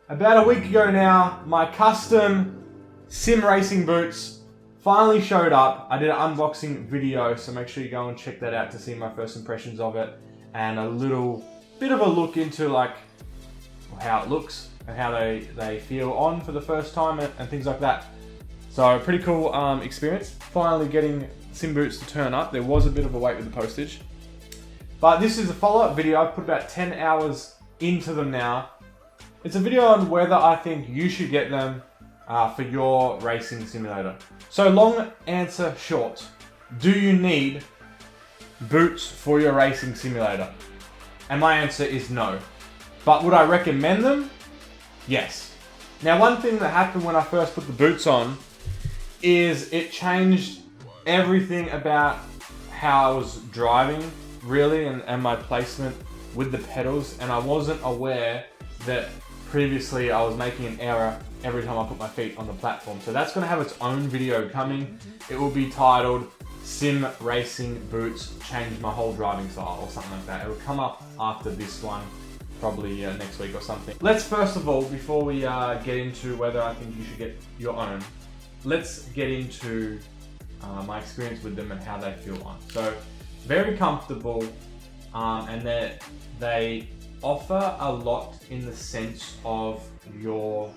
About a week ago now, my custom sim racing boots finally showed up. I did an unboxing video, so make sure you go and check that out to see my first impressions of it and a little bit of a look into like how it looks and how they feel on for the first time and things like that. So pretty cool experience. Finally getting sim boots to turn up. There was a bit of a wait with the postage. But this is a follow-up video. I've put about 10 hours into them now. It's a video on whether I think you should get them for your racing simulator. So long answer short, do you need boots for your racing simulator? And my answer is no. But would I recommend them? Yes. Now one thing that happened when I first put the boots on is it changed everything about how I was driving really and my placement with the pedals, and I wasn't aware that previously I was making an error every time I put my feet on the platform. So that's going to have its own video coming. It will be titled Sim Racing Boots Changed My Whole Driving Style or something like that. It will come up after this one, probably next week or something. Let's first of all, before we get into whether I think you should get your own, let's get into my experience with them and how they feel on. So very comfortable, and they offer a lot in the sense of your,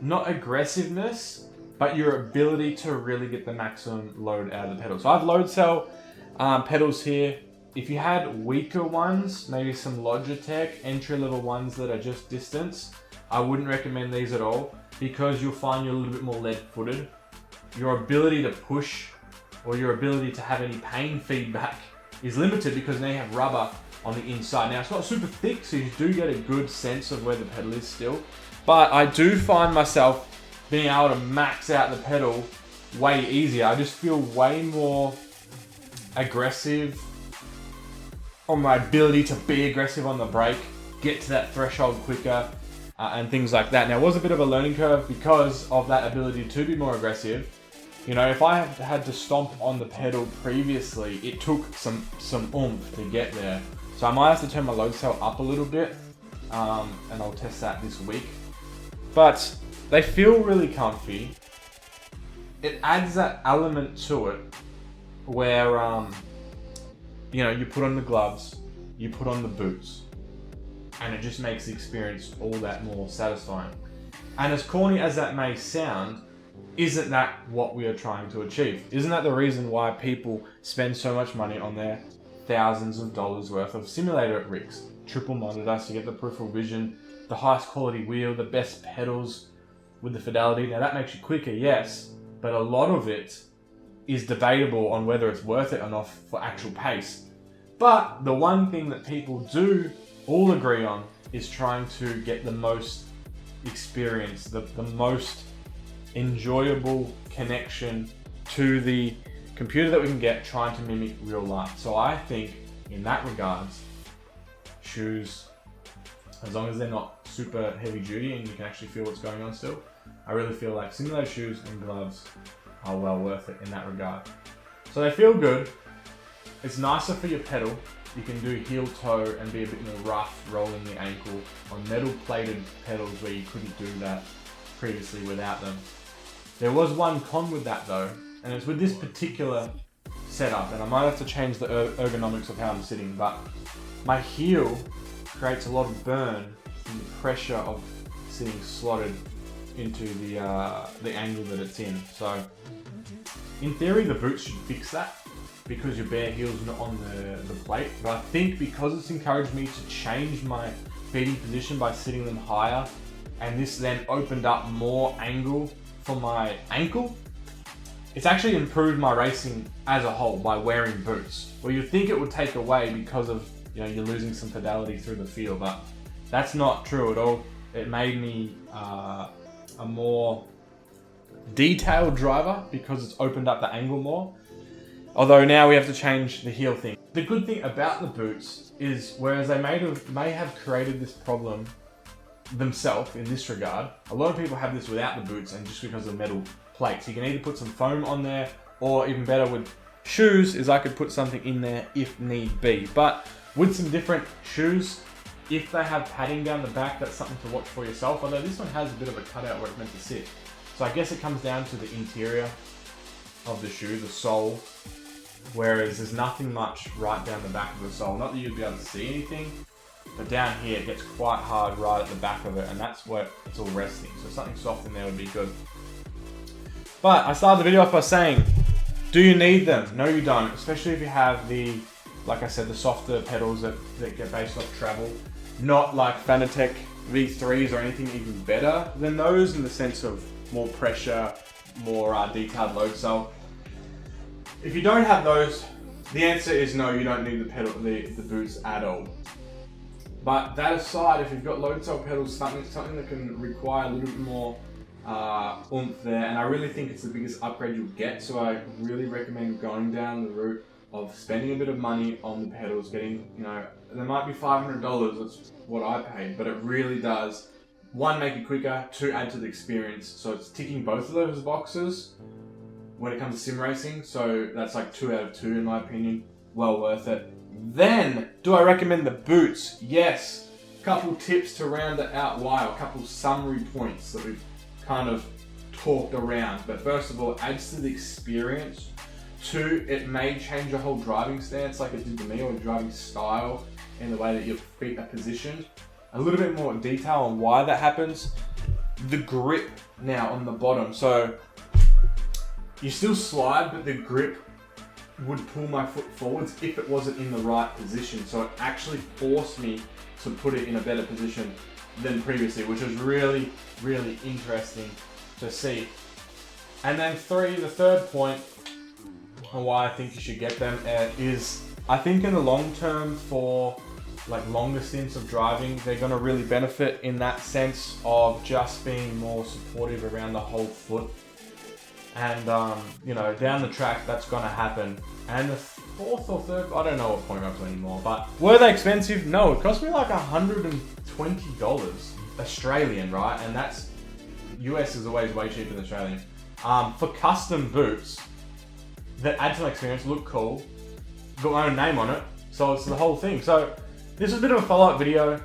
not aggressiveness, but your ability to really get the maximum load out of the pedal. So I have load cell pedals here. If you had weaker ones, maybe some Logitech entry level ones that are just distance, I wouldn't recommend these at all because you'll find you're a little bit more lead footed. Your ability to push or your ability to have any pain feedback is limited because now you have rubber on the inside. Now it's not super thick, so you do get a good sense of where the pedal is still. But I do find myself being able to max out the pedal way easier. I just feel way more aggressive on my ability to be aggressive on the brake, get to that threshold quicker, and things like that. Now it was a bit of a learning curve because of that ability to be more aggressive. You know, if I had to stomp on the pedal previously, it took some oomph to get there. So I might have to turn my load cell up a little bit, and I'll test that this week. But they feel really comfy. It adds that element to it where, you know, you put on the gloves, you put on the boots, and it just makes the experience all that more satisfying. And as corny as that may sound, isn't that what we are trying to achieve? Isn't that the reason why people spend so much money on their thousands of dollars worth of simulator rigs? Triple monitor, so you get the peripheral vision, the highest quality wheel, the best pedals with the fidelity. Now that makes you quicker, yes, but a lot of it is debatable on whether it's worth it or not for actual pace. But the one thing that people do all agree on is trying to get the most experience, the most enjoyable connection to the computer that we can get, trying to mimic real life. So I think in that regards, shoes, as long as they're not super heavy duty and you can actually feel what's going on still, I really feel like simulator shoes and gloves are well worth it in that regard. So they feel good. It's nicer for your pedal. You can do heel toe and be a bit more rough, rolling the ankle on metal plated pedals where you couldn't do that previously without them. There was one con with that though, and it's with this particular setup, and I might have to change the ergonomics of how I'm sitting, but my heel creates a lot of burn from the pressure of sitting slotted into the angle that it's in. So in theory the boots should fix that because your bare heel's not on the plate, but I think because it's encouraged me to change my feeding position by sitting them higher, and this then opened up more angle for my ankle, it's actually improved my racing as a whole by wearing boots. Well, you'd think it would take away because of, you know, you're losing some fidelity through the feel, but that's not true at all. It made me a more detailed driver because it's opened up the angle more. Although now we have to change the heel thing. The good thing about the boots is, whereas they may have created this problem themselves in this regard, a lot of people have this without the boots and just because of metal plates. You can either put some foam on there, or even better with shoes is I could put something in there if need be. But with some different shoes, If they have padding down the back, that's something to watch for yourself, although this one has a bit of a cutout where it's meant to sit. So I guess it comes down to the interior of the shoe, the sole, whereas there's nothing much right down the back of the sole. Not that you'd be able to see anything, but down here it gets quite hard right at the back of it, and that's where it's all resting. So something soft in there would be good. But I started the video off by saying, do you need them? No, you don't, especially if you have the, like I said, the softer pedals that get based off travel. Not like Fanatec V3s or anything even better than those in the sense of more pressure, more detailed load cell. If you don't have those, the answer is no, you don't need the boots at all. But that aside, if you've got load cell pedals, something that can require a little bit more oomph there, and I really think it's the biggest upgrade you'll get, so I really recommend going down the route of spending a bit of money on the pedals, getting, you know, there might be $500, that's what I paid, but it really does, one, make it quicker, two, add to the experience. So it's ticking both of those boxes when it comes to sim racing, so that's like 2 out of 2 in my opinion, well worth it. Then, do I recommend the boots? Yes. A couple tips to round it out why, a couple summary points that we've kind of talked around. But first of all, adds to the experience. 2, it may change your whole driving stance like it did to me, or driving style in the way that your feet are positioned. A little bit more detail on why that happens. The grip now on the bottom. So you still slide, but the grip would pull my foot forwards if it wasn't in the right position. So it actually forced me to put it in a better position than previously, which was really, really interesting to see. And then 3, the third point on why I think you should get them is, I think in the long term for like longer stints of driving, they're going to really benefit in that sense of just being more supportive around the whole foot. And, you know, down the track, that's going to happen. And the 4th or 3rd, I don't know what point I'm up to anymore, but were they expensive? No, it cost me like $120 Australian, right? And that's, US is always way cheaper than Australian. For custom boots that add to my experience, look cool, got my own name on it, so it's the whole thing. So this is a bit of a follow-up video,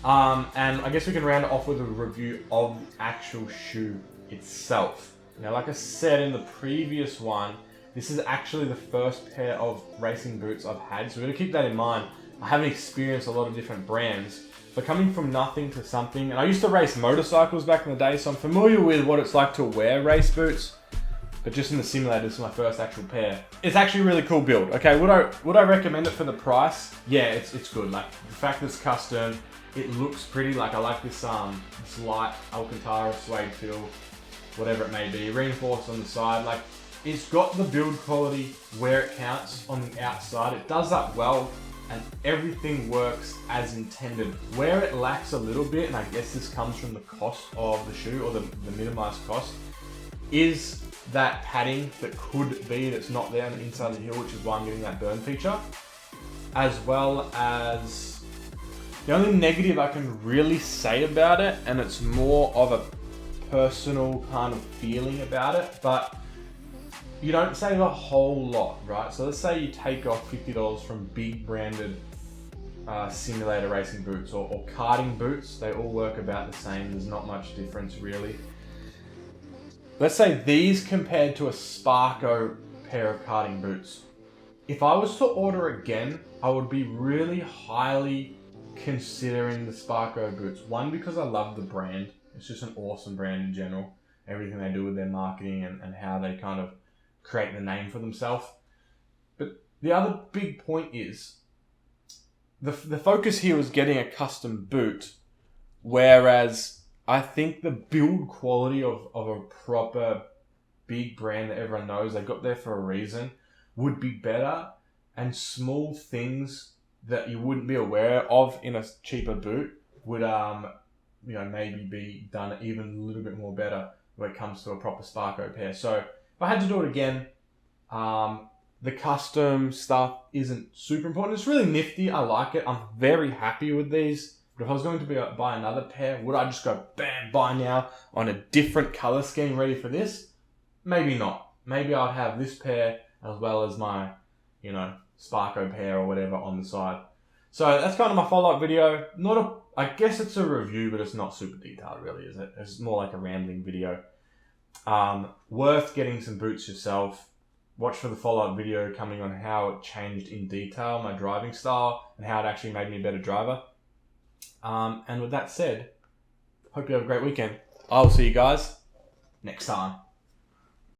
and I guess we can round it off with a review of the actual shoe itself. Now, like I said in the previous one, this is actually the first pair of racing boots I've had, so we're gonna keep that in mind. I haven't experienced a lot of different brands, but coming from nothing to something, and I used to race motorcycles back in the day, so I'm familiar with what it's like to wear race boots, but just in the simulator, this is my first actual pair. It's actually a really cool build. Okay, would I recommend it for the price? Yeah, it's good. Like, the fact that it's custom, it looks pretty. Like, I like this light Alcantara suede feel, whatever it may be, reinforced on the side. Like, it's got the build quality where it counts on the outside. It does that well, and everything works as intended. Where it lacks a little bit, and I guess this comes from the cost of the shoe, or the minimized cost, is that padding that could be that's not there on the inside of the heel, which is why I'm getting that burn feature. As well as, the only negative I can really say about it, and it's more of a personal kind of feeling about it, but you don't save a whole lot, right? So let's say you take off $50 from big branded simulator racing boots or karting boots. They all work about the same. There's not much difference really. Let's say these compared to a Sparko pair of karting boots. If I was to order again, I would be really highly considering the Sparko boots. One, because I love the brand. It's just an awesome brand in general. Everything they do with their marketing and how they kind of create the name for themselves. But the other big point is the focus here was getting a custom boot, whereas I think the build quality of a proper big brand that everyone knows, they got there for a reason, would be better, and small things that you wouldn't be aware of in a cheaper boot would you know, maybe be done even a little bit more better when it comes to a proper Sparko pair. So if I had to do it again, the custom stuff isn't super important. It's really nifty. I like it. I'm very happy with these. But if I was going to buy another pair, would I just go bam, buy now on a different color scheme ready for this? Maybe not. Maybe I'd have this pair as well as my, you know, Sparko pair or whatever on the side. So that's kind of my follow-up video. I guess it's a review, but it's not super detailed really, is it? It's more like a rambling video. Worth getting some boots yourself. Watch for the follow-up video coming on how it changed in detail my driving style and how it actually made me a better driver. And with that said, hope you have a great weekend. I will see you guys next time.